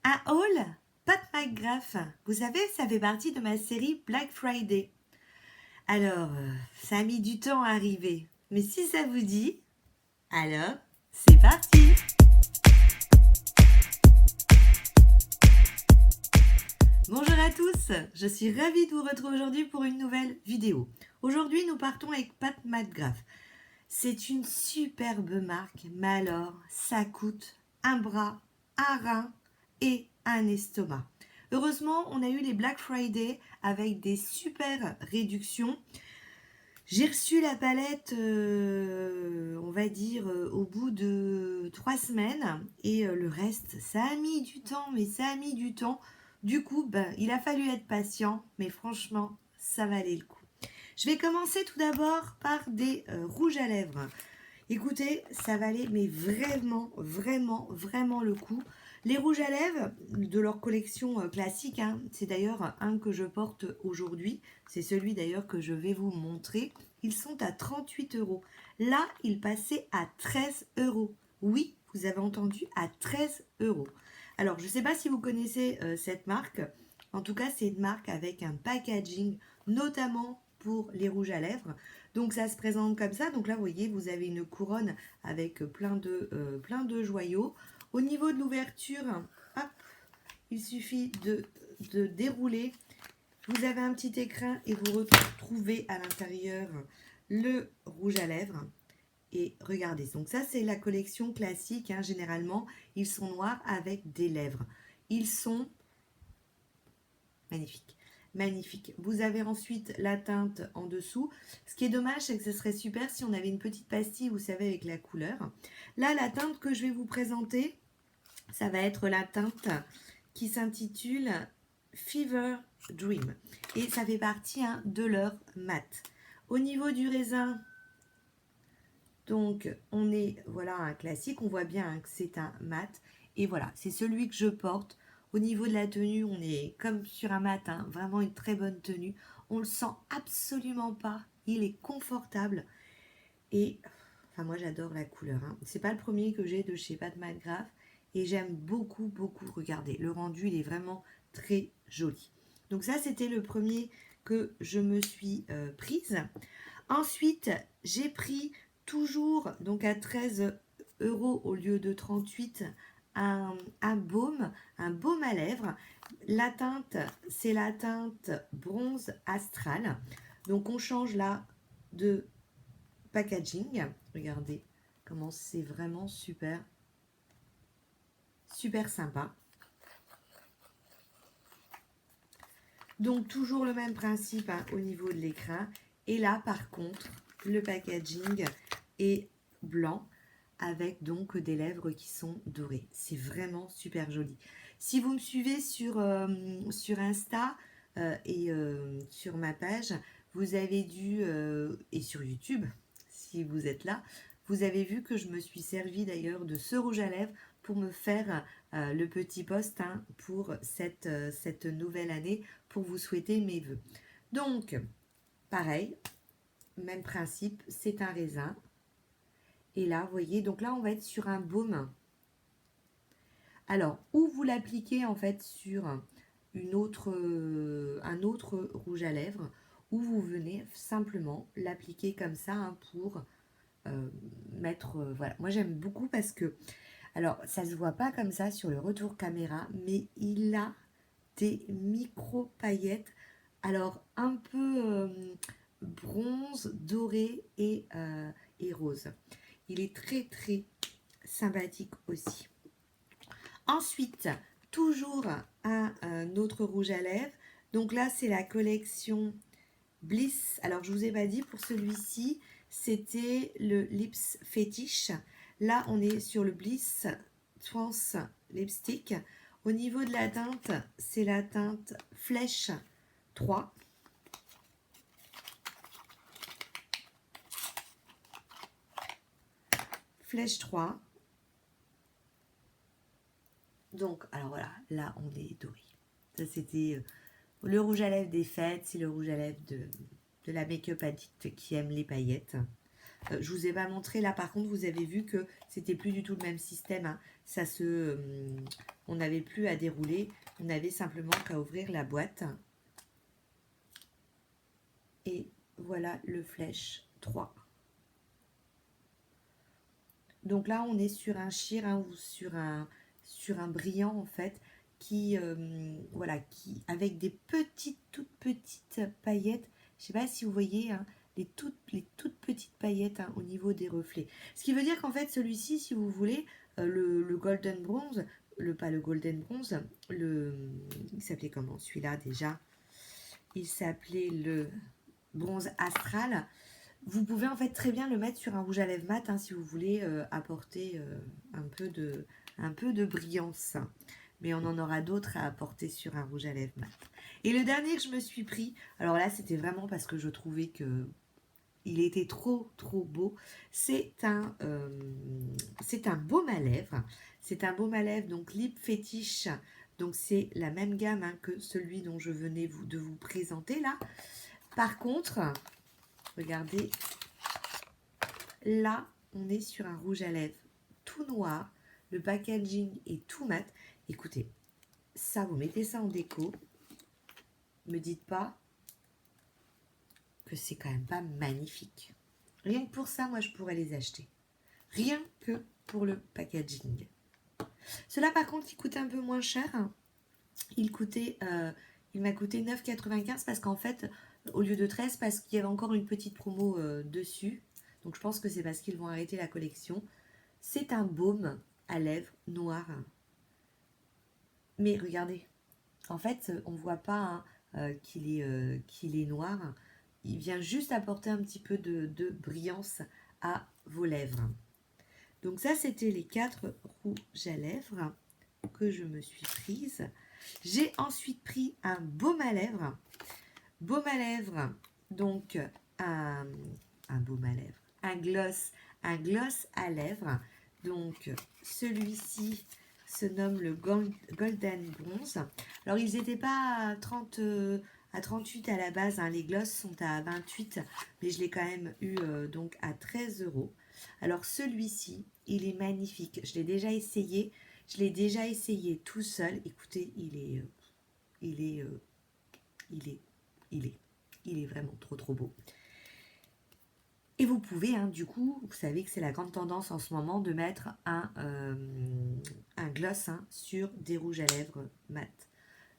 Un haul Pat McGrath. Vous savez, ça fait partie de ma série Black Friday. Alors, ça a mis du temps à arriver. Mais si ça vous dit, alors, c'est parti. Bonjour à tous, je suis ravie de vous retrouver aujourd'hui pour une nouvelle vidéo. Aujourd'hui, nous partons avec Pat McGrath. C'est une superbe marque, mais alors, ça coûte un bras, un rein et un estomac. Heureusement, on a eu les Black Friday avec des super réductions. J'ai reçu la palette, on va dire, au bout de 3 semaines. Et le reste, ça a mis du temps, mais ça a mis du temps. Du coup, il a fallu être patient, mais franchement, ça valait le coup. Je vais commencer tout d'abord par des rouges à lèvres. Écoutez, ça valait mais vraiment le coup. Les rouges à lèvres de leur collection classique, hein, c'est d'ailleurs un que je porte aujourd'hui. C'est celui d'ailleurs que je vais vous montrer. Ils sont à 38 euros. Là, ils passaient à 13 euros. Oui, vous avez entendu, à 13 euros. Alors, je ne sais pas si vous connaissez cette marque. En tout cas, c'est une marque avec un packaging, notamment pour les rouges à lèvres. Donc ça se présente comme ça. Donc là, vous voyez, vous avez une couronne avec plein de joyaux. Au niveau de l'ouverture, hop, il suffit de dérouler. Vous avez un petit écrin et vous retrouvez à l'intérieur le rouge à lèvres. Et regardez, donc ça c'est la collection classique, hein, généralement ils sont noirs avec des lèvres. Ils sont magnifiques. Magnifique. Vous avez ensuite la teinte en dessous. Ce qui est dommage, c'est que ce serait super si on avait une petite pastille, vous savez, avec la couleur. Là, la teinte que je vais vous présenter, ça va être la teinte qui s'intitule Fever Dream. Et ça fait partie de leur mat. Au niveau du raisin, donc on est, voilà, un classique. On voit bien que c'est un mat. Et voilà, c'est celui que je porte. Au niveau de la tenue, on est comme sur un matin, vraiment une très bonne tenue. On le sent absolument pas. Il est confortable. Et enfin, moi, j'adore la couleur. Hein. C'est pas le premier que j'ai de chez Pat McGrath. Et j'aime beaucoup. Regardez, le rendu, il est vraiment très joli. Donc ça, c'était le premier que je me suis prise. Ensuite, j'ai pris toujours, donc à 13 euros au lieu de 38, un baume à lèvres. La teinte, c'est la teinte bronze astral. Donc on change là de packaging. Regardez comment c'est vraiment super sympa. Donc toujours le même principe, hein, au niveau de l'écran. Et là par contre, le packaging est blanc avec donc des lèvres qui sont dorées. C'est vraiment super joli. Si vous me suivez sur Insta et sur ma page, vous avez dû, et sur YouTube, si vous êtes là, vous avez vu que je me suis servi d'ailleurs de ce rouge à lèvres pour me faire le petit post, hein, pour cette nouvelle année, pour vous souhaiter mes vœux. Donc, pareil, même principe, c'est un raisin. Et là, vous voyez, donc là, on va être sur un baume. Alors, ou vous l'appliquez en fait sur un autre rouge à lèvres, ou vous venez simplement l'appliquer comme ça, hein, pour mettre... voilà, moi j'aime beaucoup parce que... Alors, ça ne se voit pas comme ça sur le retour caméra, mais il a des micro-paillettes. Alors, un peu bronze, doré et rose. Il est très sympathique aussi. Ensuite, toujours un autre rouge à lèvres. Donc là, c'est la collection Bliss. Alors, je ne vous ai pas dit, pour celui-ci, c'était le Lips Fetish. Là, on est sur le Bliss Trans Lipstick. Au niveau de la teinte, c'est la teinte Flèche 3. Flèche 3. Donc, alors voilà, là, on est doré. Ça, c'était le rouge à lèvres des fêtes. C'est le rouge à lèvres de la make-up addict qui aime les paillettes. Je vous ai pas montré là, par contre, vous avez vu que c'était plus du tout le même système. Hein. On n'avait plus à dérouler, on avait simplement qu'à ouvrir la boîte. Et voilà le flèche 3. Donc là, on est sur un sheer hein, ou sur un brillant en fait, voilà, qui avec des toutes petites paillettes. Je sais pas si vous voyez hein, les toutes petites paillettes hein, au niveau des reflets. Ce qui veut dire qu'en fait, celui-ci, si vous voulez, le golden bronze, pas le golden bronze, il s'appelait comment celui-là déjà? Il s'appelait le bronze astral. Vous pouvez en fait très bien le mettre sur un rouge à lèvres mat hein, si vous voulez apporter un peu de brillance. Mais on en aura d'autres à apporter sur un rouge à lèvres mat. Et le dernier que je me suis pris, alors là c'était vraiment parce que je trouvais que il était trop beau. C'est un baume à lèvres. C'est un baume à lèvres donc Lip Fetish. Donc c'est la même gamme hein, que celui dont je venais de vous présenter là. Par contre, regardez, là, on est sur un rouge à lèvres tout noir. Le packaging est tout mat. Écoutez, ça, vous mettez ça en déco. Me dites pas que c'est quand même pas magnifique. Rien que pour ça, moi, je pourrais les acheter. Rien que pour le packaging. Cela, par contre, il coûte un peu moins cher. Il m'a coûté 9,95 parce qu'en fait, au lieu de 13, parce qu'il y avait encore une petite promo dessus. Donc je pense que c'est parce qu'ils vont arrêter la collection. C'est un baume à lèvres noir. Mais regardez, en fait, on ne voit pas hein, qu'il est noir. Il vient juste apporter un petit peu de brillance à vos lèvres. Donc ça, c'était les 4 rouges à lèvres que je me suis prise. J'ai ensuite pris un baume à lèvres. Baume à lèvres, donc un baume à lèvres, un gloss à lèvres. Donc celui-ci se nomme le Golden Bronze. Alors ils n'étaient pas à 38 à la base, hein. Les glosses sont à 28, mais je l'ai quand même eu donc à 13 €. Alors celui-ci, il est magnifique. Je l'ai déjà essayé. Je l'ai déjà essayé tout seul. Écoutez, il est vraiment trop beau. Et vous pouvez, hein, du coup, vous savez que c'est la grande tendance en ce moment de mettre un gloss hein, sur des rouges à lèvres mat.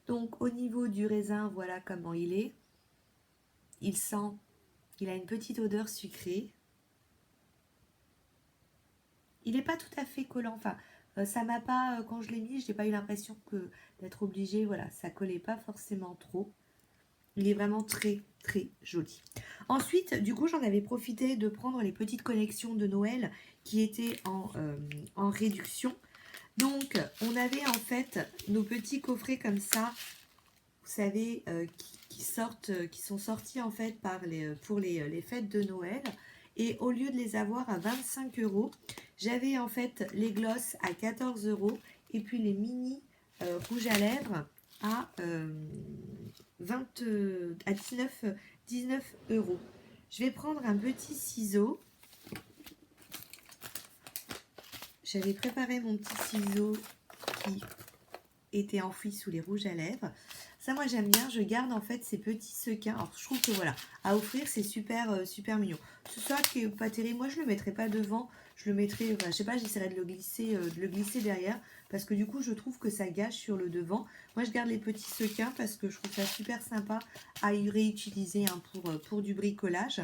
Donc au niveau du raisin, voilà comment il est. Il a une petite odeur sucrée. Il n'est pas tout à fait collant. Enfin, ça m'a pas, quand je l'ai mis, je n'ai pas eu l'impression d'être obligée. Voilà, ça collait pas forcément trop. Il est vraiment très joli. Ensuite, du coup, j'en avais profité de prendre les petites collections de Noël qui étaient en réduction. Donc, on avait en fait nos petits coffrets comme ça, vous savez, qui sont sortis en fait pour les fêtes de Noël. Et au lieu de les avoir à 25 €, j'avais en fait les glosses à 14 € et puis les mini rouges à lèvres à 19 €. Je vais prendre un petit ciseau. J'avais préparé mon petit ciseau qui était enfoui sous les rouges à lèvres. Ça, moi, j'aime bien. Je garde en fait ces petits sequins. Alors, je trouve que voilà, à offrir, c'est super mignon. Ce soir qui est pas terrible. Moi, je le mettrai pas devant. Je le mettrai, je sais pas, j'essaierai de le glisser derrière. Parce que du coup, je trouve que ça gâche sur le devant. Moi, je garde les petits sequins parce que je trouve ça super sympa à y réutiliser hein, pour du bricolage.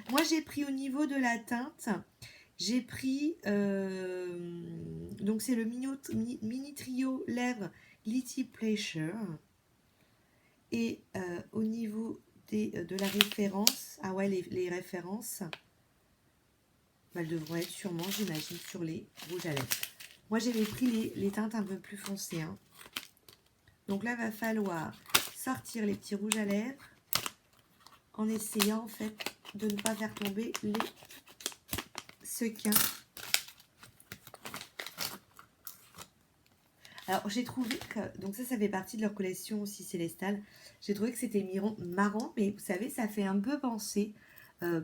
Moi, j'ai pris au niveau de la teinte. J'ai pris, donc c'est le mini trio lèvres Litty Pleasure. Et au niveau de la référence, ah ouais, les références, elles devront être sûrement, j'imagine, sur les rouges à lèvres. Moi, j'avais pris les teintes un peu plus foncées. Hein. Donc là, il va falloir sortir les petits rouges à lèvres en essayant, en fait, de ne pas faire tomber les sequins. Alors, j'ai trouvé que, donc ça fait partie de leur collection aussi Célestale. J'ai trouvé que c'était marrant, mais vous savez, ça fait un peu penser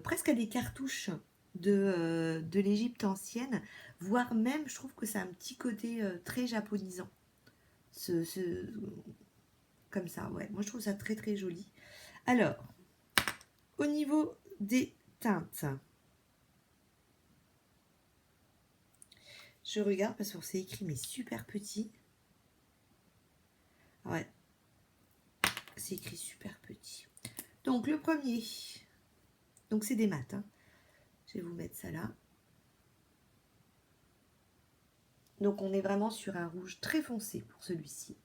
presque à des cartouches de l'Égypte ancienne, voire même, je trouve que c'est un petit côté très japonisant. Ce, ce- Comme ça, ouais. Moi, je trouve ça très très joli. Alors, au niveau des teintes, je regarde parce que c'est écrit mais super petit. Ouais, c'est écrit super petit. Donc, le premier, donc c'est des mats. Hein. Je vais vous mettre ça là. Donc, on est vraiment sur un rouge très foncé pour celui-ci.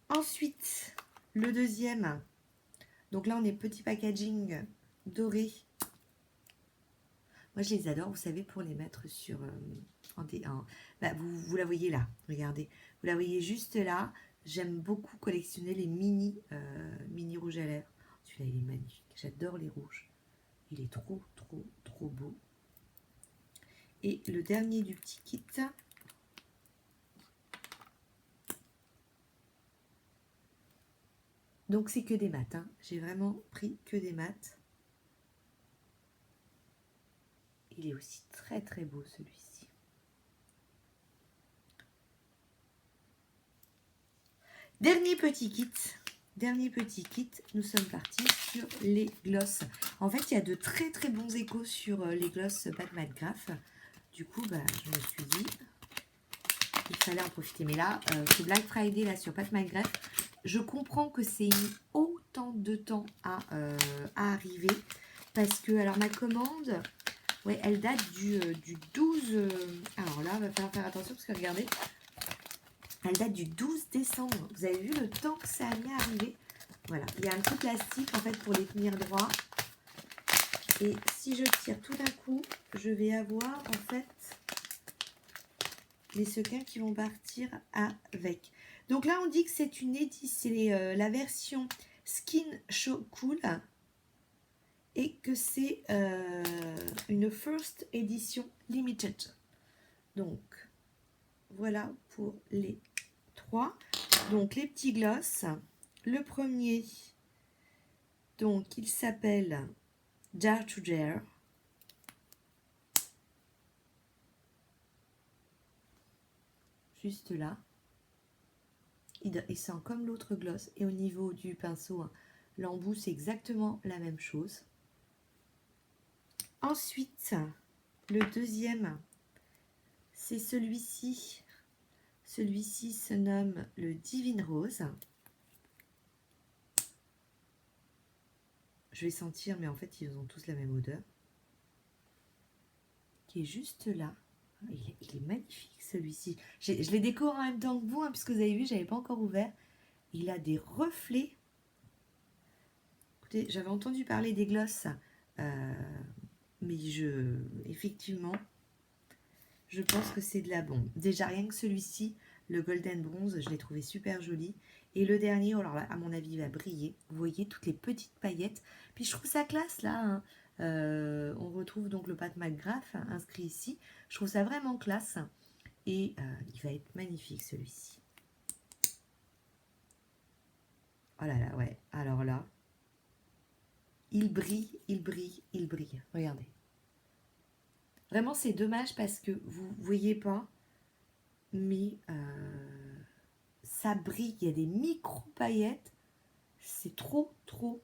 Ensuite, le deuxième. Donc là, on est petit packaging doré. Moi, je les adore, vous savez, pour les mettre sur... bah, vous la voyez là, regardez. Vous la voyez juste là. J'aime beaucoup collectionner les mini rouges à lèvres. Celui-là, il est magnifique. J'adore les rouges. Il est trop, trop, trop beau. Et le dernier du petit kit. Donc, c'est que des mats. Hein. J'ai vraiment pris que des mats. Il est aussi très, très beau, celui-ci. Dernier petit kit, nous sommes partis sur les glosses. En fait, il y a de très très bons échos sur les glosses Pat McGrath. Du coup, bah, je me suis dit qu'il fallait en profiter. Mais là, ce Black Friday là sur Pat McGrath, je comprends que c'est mis autant de temps à arriver. Parce que, alors ma commande, ouais, elle date du 12... alors là, il va falloir faire attention parce que regardez, elle date du 12 décembre. Vous avez vu le temps que ça a mis à arriver? Voilà, il y a un petit plastique en fait pour les tenir droit. Et si je tire tout d'un coup, je vais avoir en fait les sequins qui vont partir avec. Donc là, on dit que c'est une édition, c'est la version Skin Show Cool et que c'est une first edition limited. Donc voilà pour les 3. Donc les petits gloss. Le premier, donc il s'appelle Dare to Dare. Juste là. Il sent comme l'autre gloss. Et au niveau du pinceau, hein, l'embout, c'est exactement la même chose. Ensuite, le deuxième, c'est celui-ci. Celui-ci se nomme le Divine Rose. Je vais sentir, mais en fait, ils ont tous la même odeur. Qui est juste là. Il est magnifique, celui-ci. Je les décore en même temps que vous, hein, puisque vous avez vu, je n'avais pas encore ouvert. Il a des reflets. Écoutez, j'avais entendu parler des glosses, mais effectivement, je pense que c'est de la bombe. Déjà, rien que celui-ci, le Golden Bronze, je l'ai trouvé super joli. Et le dernier, alors là, à mon avis, il va briller. Vous voyez toutes les petites paillettes. Puis je trouve ça classe, là. Hein. On retrouve donc le Pat McGrath inscrit ici. Je trouve ça vraiment classe. Et il va être magnifique, celui-ci. Oh là là, ouais. Alors là, il brille, il brille, il brille. Regardez. Vraiment, c'est dommage parce que vous ne voyez pas, mais ça brille. Il y a des micro-paillettes. C'est trop, trop.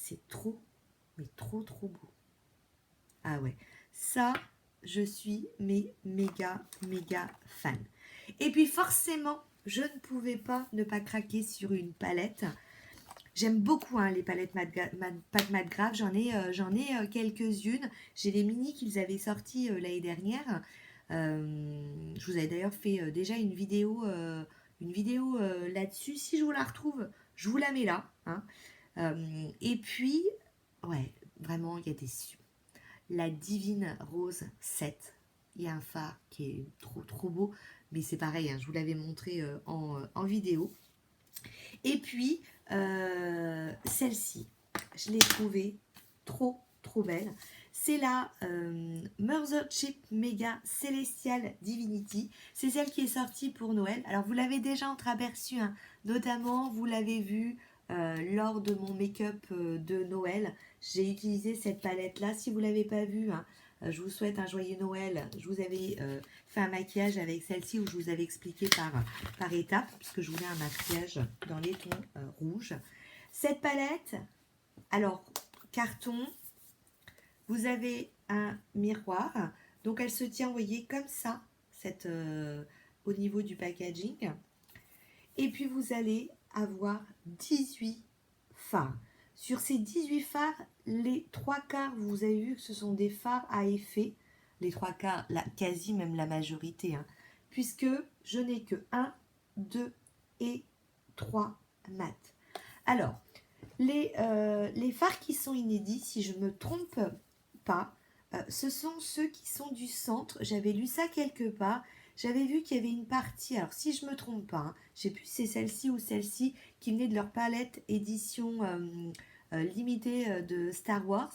C'est trop, mais trop, trop beau. Ah ouais, ça, je suis méga, méga fan. Et puis forcément, je ne pouvais pas ne pas craquer sur une palette. J'aime beaucoup hein, les palettes Pat McGrath, j'en ai quelques-unes. J'ai les mini qu'ils avaient sortis l'année dernière. Je vous avais d'ailleurs fait déjà une vidéo là-dessus. Si je vous la retrouve, je vous la mets là. Hein. Et puis, ouais, vraiment, il y a des... La Divine Rose 7. Il y a un phare qui est trop, trop beau. Mais c'est pareil, hein, je vous l'avais montré en vidéo. Et puis, celle-ci, je l'ai trouvée trop, trop belle. C'est la Mothership Mega Celestial Divinity. C'est celle qui est sortie pour Noël. Alors, vous l'avez déjà entreaperçue, hein, notamment, vous l'avez vu lors de mon make-up de Noël. J'ai utilisé cette palette-là. Si vous ne l'avez pas vue, hein, je vous souhaite un joyeux Noël. Je vous avais fait un maquillage avec celle-ci où je vous avais expliqué par étapes, puisque je voulais un maquillage dans les tons rouges. Cette palette, alors, carton, vous avez un miroir. Donc, elle se tient, vous voyez, comme ça, au niveau du packaging. Et puis, vous allez avoir 18 fards. Sur ces 18 fards, les 3/4, vous avez vu que ce sont des fards à effet. Les 3/4, quasi même la majorité. Hein, puisque je n'ai que 1, 2 et 3 mat. Alors, les fards qui sont inédits, si je ne me trompe pas, ce sont ceux qui sont du centre. J'avais lu ça quelque part. J'avais vu qu'il y avait une partie, alors si je ne me trompe pas, hein, je ne sais plus si c'est celle-ci ou celle-ci, qui venait de leur palette édition limitée de Star Wars,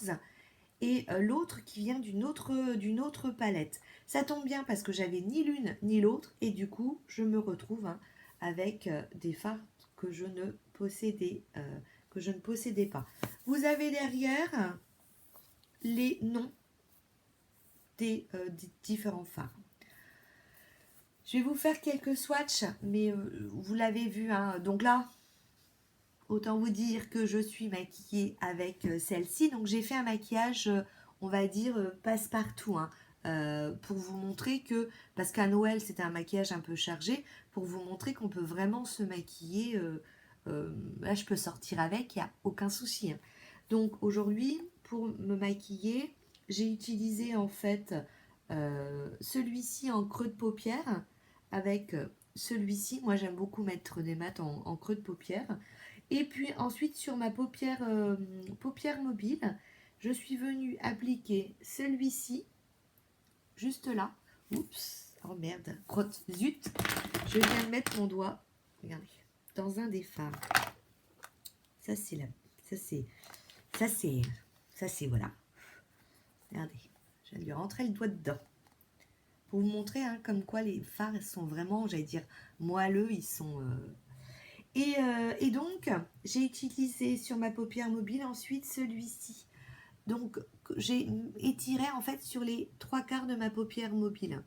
et l'autre qui vient d'une autre palette. Ça tombe bien parce que j'avais ni l'une ni l'autre, et du coup, je me retrouve hein, avec des fards que je ne possédais pas. Vous avez derrière les noms des différents fards. Je vais vous faire quelques swatchs, mais vous l'avez vu. Hein, donc là, autant vous dire que je suis maquillée avec celle-ci. Donc j'ai fait un maquillage, on va dire, passe-partout. Hein, pour vous montrer que, parce qu'à Noël c'était un maquillage un peu chargé, pour vous montrer qu'on peut vraiment se maquiller. Là je peux sortir avec, il n'y a aucun souci. Hein. Donc aujourd'hui, pour me maquiller, j'ai utilisé en fait celui-ci en creux de paupière avec celui-ci. Moi j'aime beaucoup mettre des mats en creux de paupière. Et puis ensuite sur ma paupière mobile, je suis venue appliquer celui-ci, juste là. Oups, oh merde, crotte, zut. Je viens de mettre mon doigt, regardez, dans un des fards. Ça c'est, voilà. Regardez, je viens de lui rentrer le doigt dedans. Pour vous montrer hein, comme quoi les fards sont vraiment, j'allais dire, moelleux, ils sont... Et donc, j'ai utilisé sur ma paupière mobile ensuite celui-ci. Donc, j'ai étiré en fait sur les 3/4 de ma paupière mobile.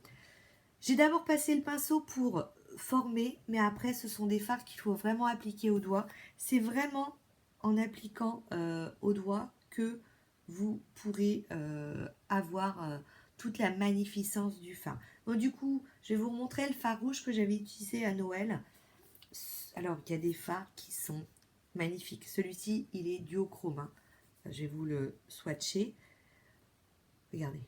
J'ai d'abord passé le pinceau pour former, mais après, ce sont des fards qu'il faut vraiment appliquer au doigt. C'est vraiment en appliquant au doigt que vous pourrez avoir toute la magnificence du fard. Donc, du coup, je vais vous montrer le fard rouge que j'avais utilisé à Noël. Alors, il y a des fards qui sont magnifiques. Celui-ci, il est duochrome. Hein. Je vais vous le swatcher. Regardez.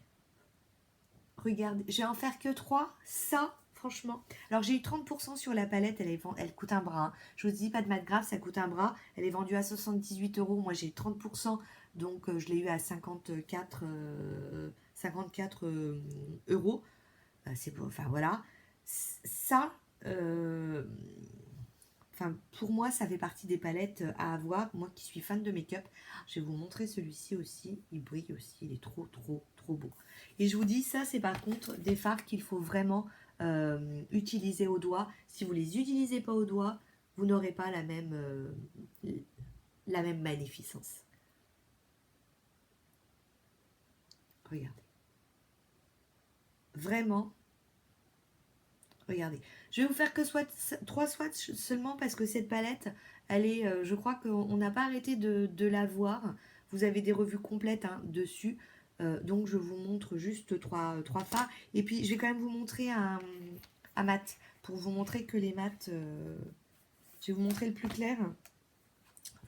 Regardez. Je vais en faire que 3. Ça, franchement. Alors, j'ai eu 30% sur la palette. Elle coûte un bras. Hein. Je vous dis pas de mat grave, ça coûte un bras. Elle est vendue à 78 €. Moi, j'ai 30%. Donc, je l'ai eu à 54 euros. C'est bon. Enfin, voilà. Ça... Enfin, pour moi, ça fait partie des palettes à avoir. Moi qui suis fan de make-up, je vais vous montrer celui-ci aussi. Il brille aussi, il est trop, trop, trop beau. Et je vous dis, ça, c'est par contre des fards qu'il faut vraiment utiliser au doigt. Si vous ne les utilisez pas au doigt, vous n'aurez pas la même magnificence. Regardez. Vraiment. Regardez. Je vais vous faire que 3 swatchs seulement parce que cette palette, elle est, je crois qu'on n'a pas arrêté de la voir. Vous avez des revues complètes hein, dessus. Donc, je vous montre juste 3 fards. Et puis, je vais quand même vous montrer un mat pour vous montrer que les mats... je vais vous montrer le plus clair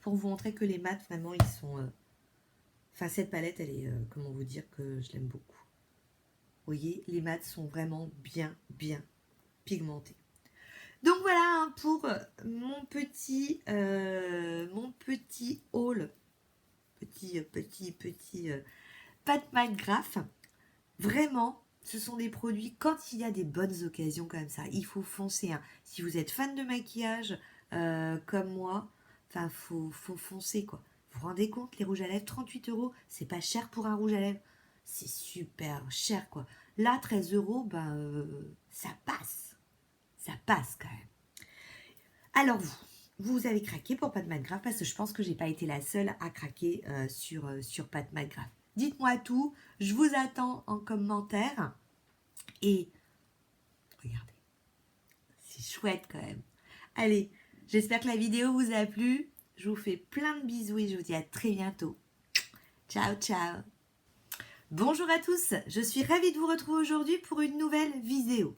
pour vous montrer que les mats, vraiment, ils sont... Enfin, cette palette, elle est... comment vous dire que je l'aime beaucoup. Vous voyez, les mats sont vraiment bien, bien pigmentés. Donc voilà hein, pour mon petit haul, petit Pat McGrath. Vraiment, ce sont des produits, quand il y a des bonnes occasions comme ça, il faut foncer. Hein. Si vous êtes fan de maquillage comme moi, enfin, faut foncer quoi. Vous vous rendez compte, les rouges à lèvres, 38 €, c'est pas cher pour un rouge à lèvres. C'est super cher quoi. Là, 13 €, ben, ça passe. Ça passe quand même. Alors vous, vous avez craqué pour Pat McGrath, parce que je pense que j'ai pas été la seule à craquer sur Pat McGrath. Dites-moi tout, je vous attends en commentaire. Et regardez, c'est chouette quand même. Allez, j'espère que la vidéo vous a plu. Je vous fais plein de bisous et je vous dis à très bientôt. Ciao, ciao. Bonjour à tous, je suis ravie de vous retrouver aujourd'hui pour une nouvelle vidéo.